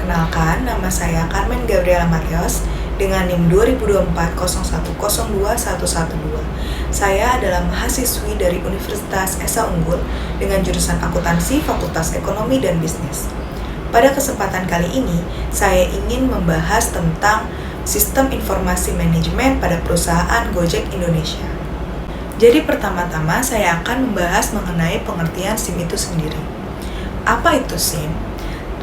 Perkenalkan, nama saya Carmen Gabriela Mateos dengan NIM 202401021112. Saya adalah mahasiswi dari Universitas Esa Unggul dengan jurusan Akuntansi Fakultas Ekonomi dan Bisnis. Pada kesempatan kali ini, saya ingin membahas tentang sistem informasi manajemen pada perusahaan Gojek Indonesia. Jadi pertama-tama saya akan membahas mengenai pengertian SIM itu sendiri. Apa itu SIM?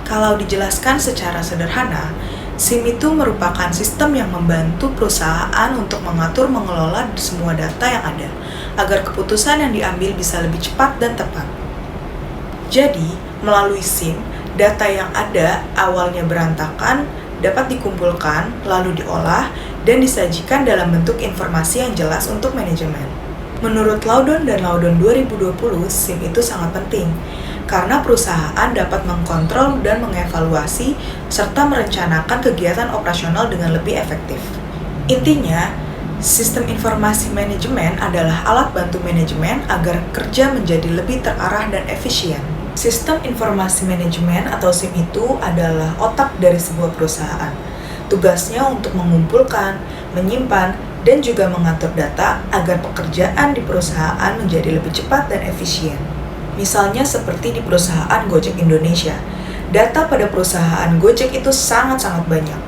Kalau dijelaskan secara sederhana, SIM itu merupakan sistem yang membantu perusahaan untuk mengatur mengelola semua data yang ada, agar keputusan yang diambil bisa lebih cepat dan tepat. Jadi, melalui SIM, data yang ada awalnya berantakan dapat dikumpulkan, lalu diolah, dan disajikan dalam bentuk informasi yang jelas untuk manajemen. Menurut Laudon dan Laudon 2020, SIM itu sangat penting, karena perusahaan dapat mengkontrol dan mengevaluasi serta merencanakan kegiatan operasional dengan lebih efektif. Intinya, sistem informasi manajemen adalah alat bantu manajemen agar kerja menjadi lebih terarah dan efisien. Sistem informasi manajemen atau SIM itu adalah otak dari sebuah perusahaan. Tugasnya untuk mengumpulkan, menyimpan, dan juga mengatur data agar pekerjaan di perusahaan menjadi lebih cepat dan efisien. Misalnya seperti di perusahaan Gojek Indonesia. Data pada perusahaan Gojek itu sangat-sangat banyak.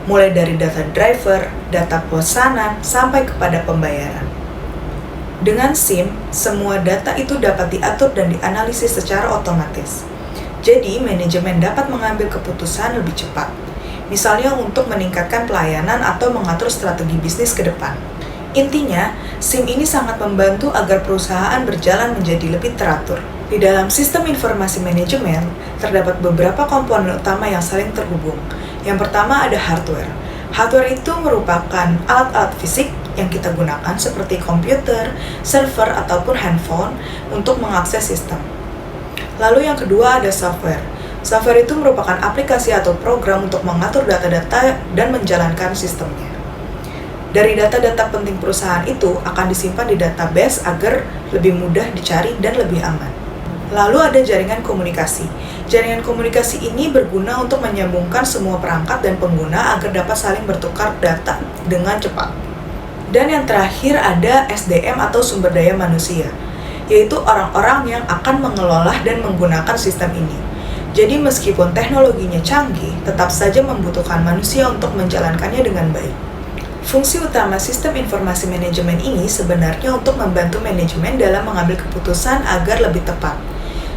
Mulai dari data driver, data pesanan, sampai kepada pembayaran. Dengan SIM, semua data itu dapat diatur dan dianalisis secara otomatis. Jadi, manajemen dapat mengambil keputusan lebih cepat. Misalnya untuk meningkatkan pelayanan atau mengatur strategi bisnis ke depan. Intinya, SIM ini sangat membantu agar perusahaan berjalan menjadi lebih teratur. Di dalam sistem informasi manajemen, terdapat beberapa komponen utama yang saling terhubung. Yang pertama ada hardware. Hardware itu merupakan alat-alat fisik yang kita gunakan seperti komputer, server, ataupun handphone untuk mengakses sistem. Lalu yang kedua ada software. Software itu merupakan aplikasi atau program untuk mengatur data-data dan menjalankan sistemnya. Dari data-data penting perusahaan itu akan disimpan di database agar lebih mudah dicari dan lebih aman. Lalu ada jaringan komunikasi. Jaringan komunikasi ini berguna untuk menyambungkan semua perangkat dan pengguna agar dapat saling bertukar data dengan cepat. Dan yang terakhir ada SDM atau sumber daya manusia, yaitu orang-orang yang akan mengelola dan menggunakan sistem ini. Jadi meskipun teknologinya canggih, tetap saja membutuhkan manusia untuk menjalankannya dengan baik. Fungsi utama sistem informasi manajemen ini sebenarnya untuk membantu manajemen dalam mengambil keputusan agar lebih tepat.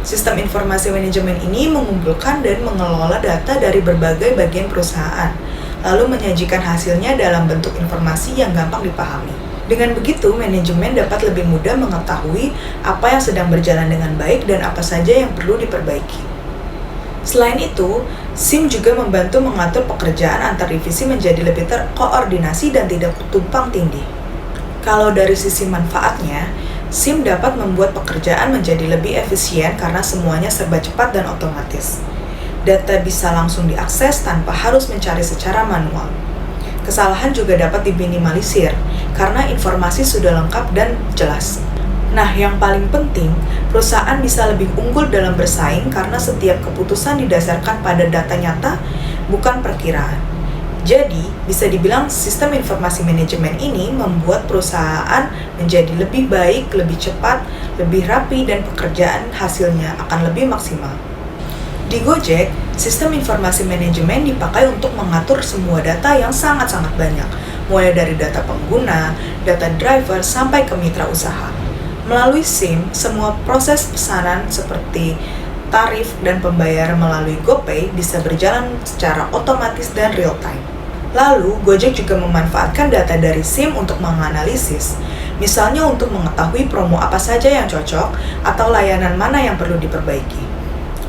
Sistem informasi manajemen ini mengumpulkan dan mengelola data dari berbagai bagian perusahaan, lalu menyajikan hasilnya dalam bentuk informasi yang gampang dipahami. Dengan begitu, manajemen dapat lebih mudah mengetahui apa yang sedang berjalan dengan baik dan apa saja yang perlu diperbaiki. Selain itu, SIM juga membantu mengatur pekerjaan antar divisi menjadi lebih terkoordinasi dan tidak tumpang tindih. Kalau dari sisi manfaatnya, SIM dapat membuat pekerjaan menjadi lebih efisien karena semuanya serba cepat dan otomatis. Data bisa langsung diakses tanpa harus mencari secara manual. Kesalahan juga dapat diminimalisir karena informasi sudah lengkap dan jelas. Nah, yang paling penting, perusahaan bisa lebih unggul dalam bersaing karena setiap keputusan didasarkan pada data nyata, bukan perkiraan. Jadi, bisa dibilang sistem informasi manajemen ini membuat perusahaan menjadi lebih baik, lebih cepat, lebih rapi, dan pekerjaan hasilnya akan lebih maksimal. Di Gojek, sistem informasi manajemen dipakai untuk mengatur semua data yang sangat-sangat banyak, mulai dari data pengguna, data driver, sampai ke mitra usaha. Melalui SIM, semua proses pesanan seperti tarif dan pembayaran melalui GoPay bisa berjalan secara otomatis dan real time. Lalu, Gojek juga memanfaatkan data dari SIM untuk menganalisis, misalnya untuk mengetahui promo apa saja yang cocok atau layanan mana yang perlu diperbaiki.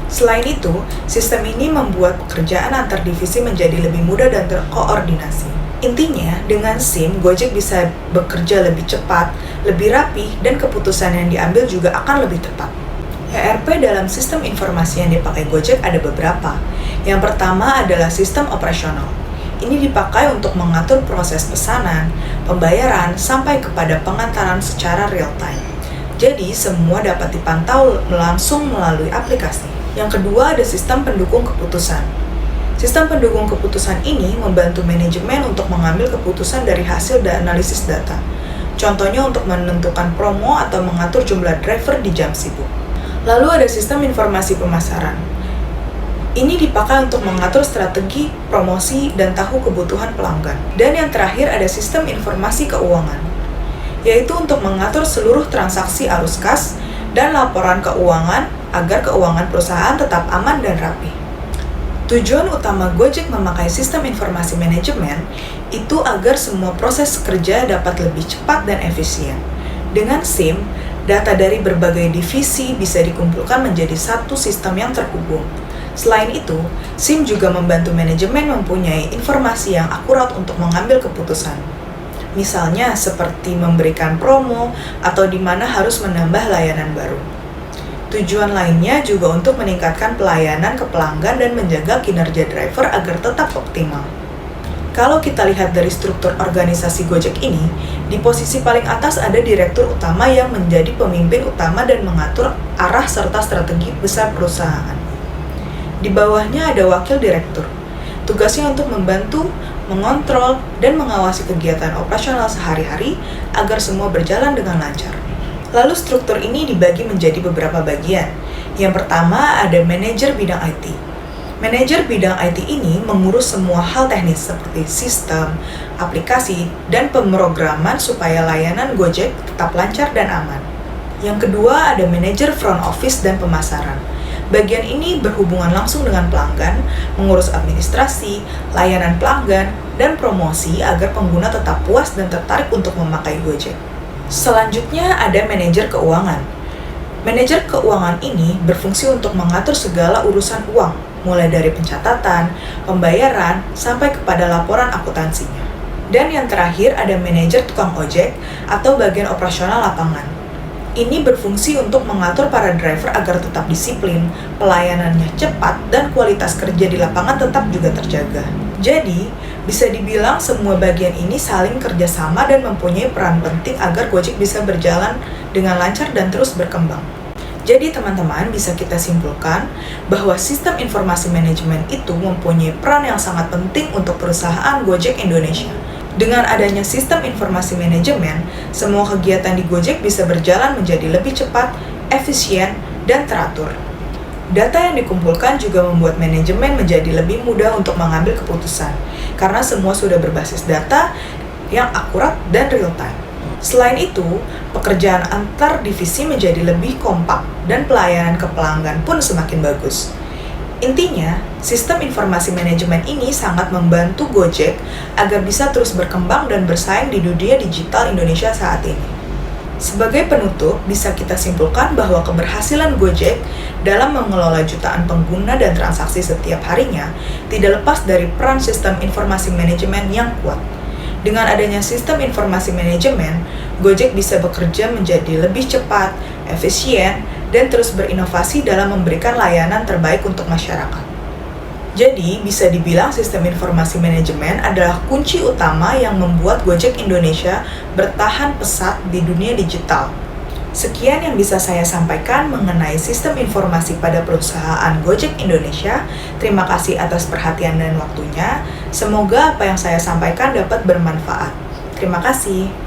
Selain itu, sistem ini membuat pekerjaan antar divisi menjadi lebih mudah dan terkoordinasi. Intinya, dengan SIM, Gojek bisa bekerja lebih cepat, lebih rapi, dan keputusan yang diambil juga akan lebih tepat. ERP dalam sistem informasi yang dipakai Gojek ada beberapa. Yang pertama adalah sistem operasional. Ini dipakai untuk mengatur proses pesanan, pembayaran, sampai kepada pengantaran secara real time. Jadi, semua dapat dipantau langsung melalui aplikasi. Yang kedua ada sistem pendukung keputusan. Sistem pendukung keputusan ini membantu manajemen untuk mengambil keputusan dari hasil dan analisis data. Contohnya untuk menentukan promo atau mengatur jumlah driver di jam sibuk. Lalu ada sistem informasi pemasaran. Ini dipakai untuk mengatur strategi, promosi, dan tahu kebutuhan pelanggan. Dan yang terakhir ada sistem informasi keuangan, yaitu untuk mengatur seluruh transaksi arus kas dan laporan keuangan agar keuangan perusahaan tetap aman dan rapi. Tujuan utama Gojek memakai sistem informasi manajemen itu agar semua proses kerja dapat lebih cepat dan efisien. Dengan SIM, data dari berbagai divisi bisa dikumpulkan menjadi satu sistem yang terhubung. Selain itu, SIM juga membantu manajemen mempunyai informasi yang akurat untuk mengambil keputusan. Misalnya seperti memberikan promo atau di mana harus menambah layanan baru. Tujuan lainnya juga untuk meningkatkan pelayanan ke pelanggan dan menjaga kinerja driver agar tetap optimal. Kalau kita lihat dari struktur organisasi Gojek ini, di posisi paling atas ada direktur utama yang menjadi pemimpin utama dan mengatur arah serta strategi besar perusahaan. Di bawahnya ada wakil direktur. Tugasnya untuk membantu, mengontrol, dan mengawasi kegiatan operasional sehari-hari agar semua berjalan dengan lancar. Lalu struktur ini dibagi menjadi beberapa bagian. Yang pertama ada manajer bidang IT. Manajer bidang IT ini mengurus semua hal teknis seperti sistem, aplikasi, dan pemrograman supaya layanan Gojek tetap lancar dan aman. Yang kedua ada manajer front office dan pemasaran. Bagian ini berhubungan langsung dengan pelanggan, mengurus administrasi, layanan pelanggan, dan promosi agar pengguna tetap puas dan tertarik untuk memakai Gojek. Selanjutnya ada manajer keuangan. Manajer keuangan ini berfungsi untuk mengatur segala urusan uang, mulai dari pencatatan, pembayaran, sampai kepada laporan akuntansinya. Dan yang terakhir ada manajer tukang ojek atau bagian operasional lapangan. Ini berfungsi untuk mengatur para driver agar tetap disiplin, pelayanannya cepat, dan kualitas kerja di lapangan tetap juga terjaga. Jadi, bisa dibilang semua bagian ini saling kerjasama dan mempunyai peran penting agar Gojek bisa berjalan dengan lancar dan terus berkembang. Jadi teman-teman bisa kita simpulkan bahwa sistem informasi manajemen itu mempunyai peran yang sangat penting untuk perusahaan Gojek Indonesia. Dengan adanya sistem informasi manajemen, semua kegiatan di Gojek bisa berjalan menjadi lebih cepat, efisien, dan teratur. Data yang dikumpulkan juga membuat manajemen menjadi lebih mudah untuk mengambil keputusan, karena semua sudah berbasis data yang akurat dan real-time. Selain itu, pekerjaan antar divisi menjadi lebih kompak dan pelayanan ke pelanggan pun semakin bagus. Intinya, sistem informasi manajemen ini sangat membantu Gojek agar bisa terus berkembang dan bersaing di dunia digital Indonesia saat ini. Sebagai penutup, bisa kita simpulkan bahwa keberhasilan Gojek dalam mengelola jutaan pengguna dan transaksi setiap harinya tidak lepas dari peran sistem informasi manajemen yang kuat. Dengan adanya sistem informasi manajemen, Gojek bisa bekerja menjadi lebih cepat, efisien, dan terus berinovasi dalam memberikan layanan terbaik untuk masyarakat. Jadi, bisa dibilang sistem informasi manajemen adalah kunci utama yang membuat Gojek Indonesia bertahan pesat di dunia digital. Sekian yang bisa saya sampaikan mengenai sistem informasi pada perusahaan Gojek Indonesia. Terima kasih atas perhatian dan waktunya. Semoga apa yang saya sampaikan dapat bermanfaat. Terima kasih.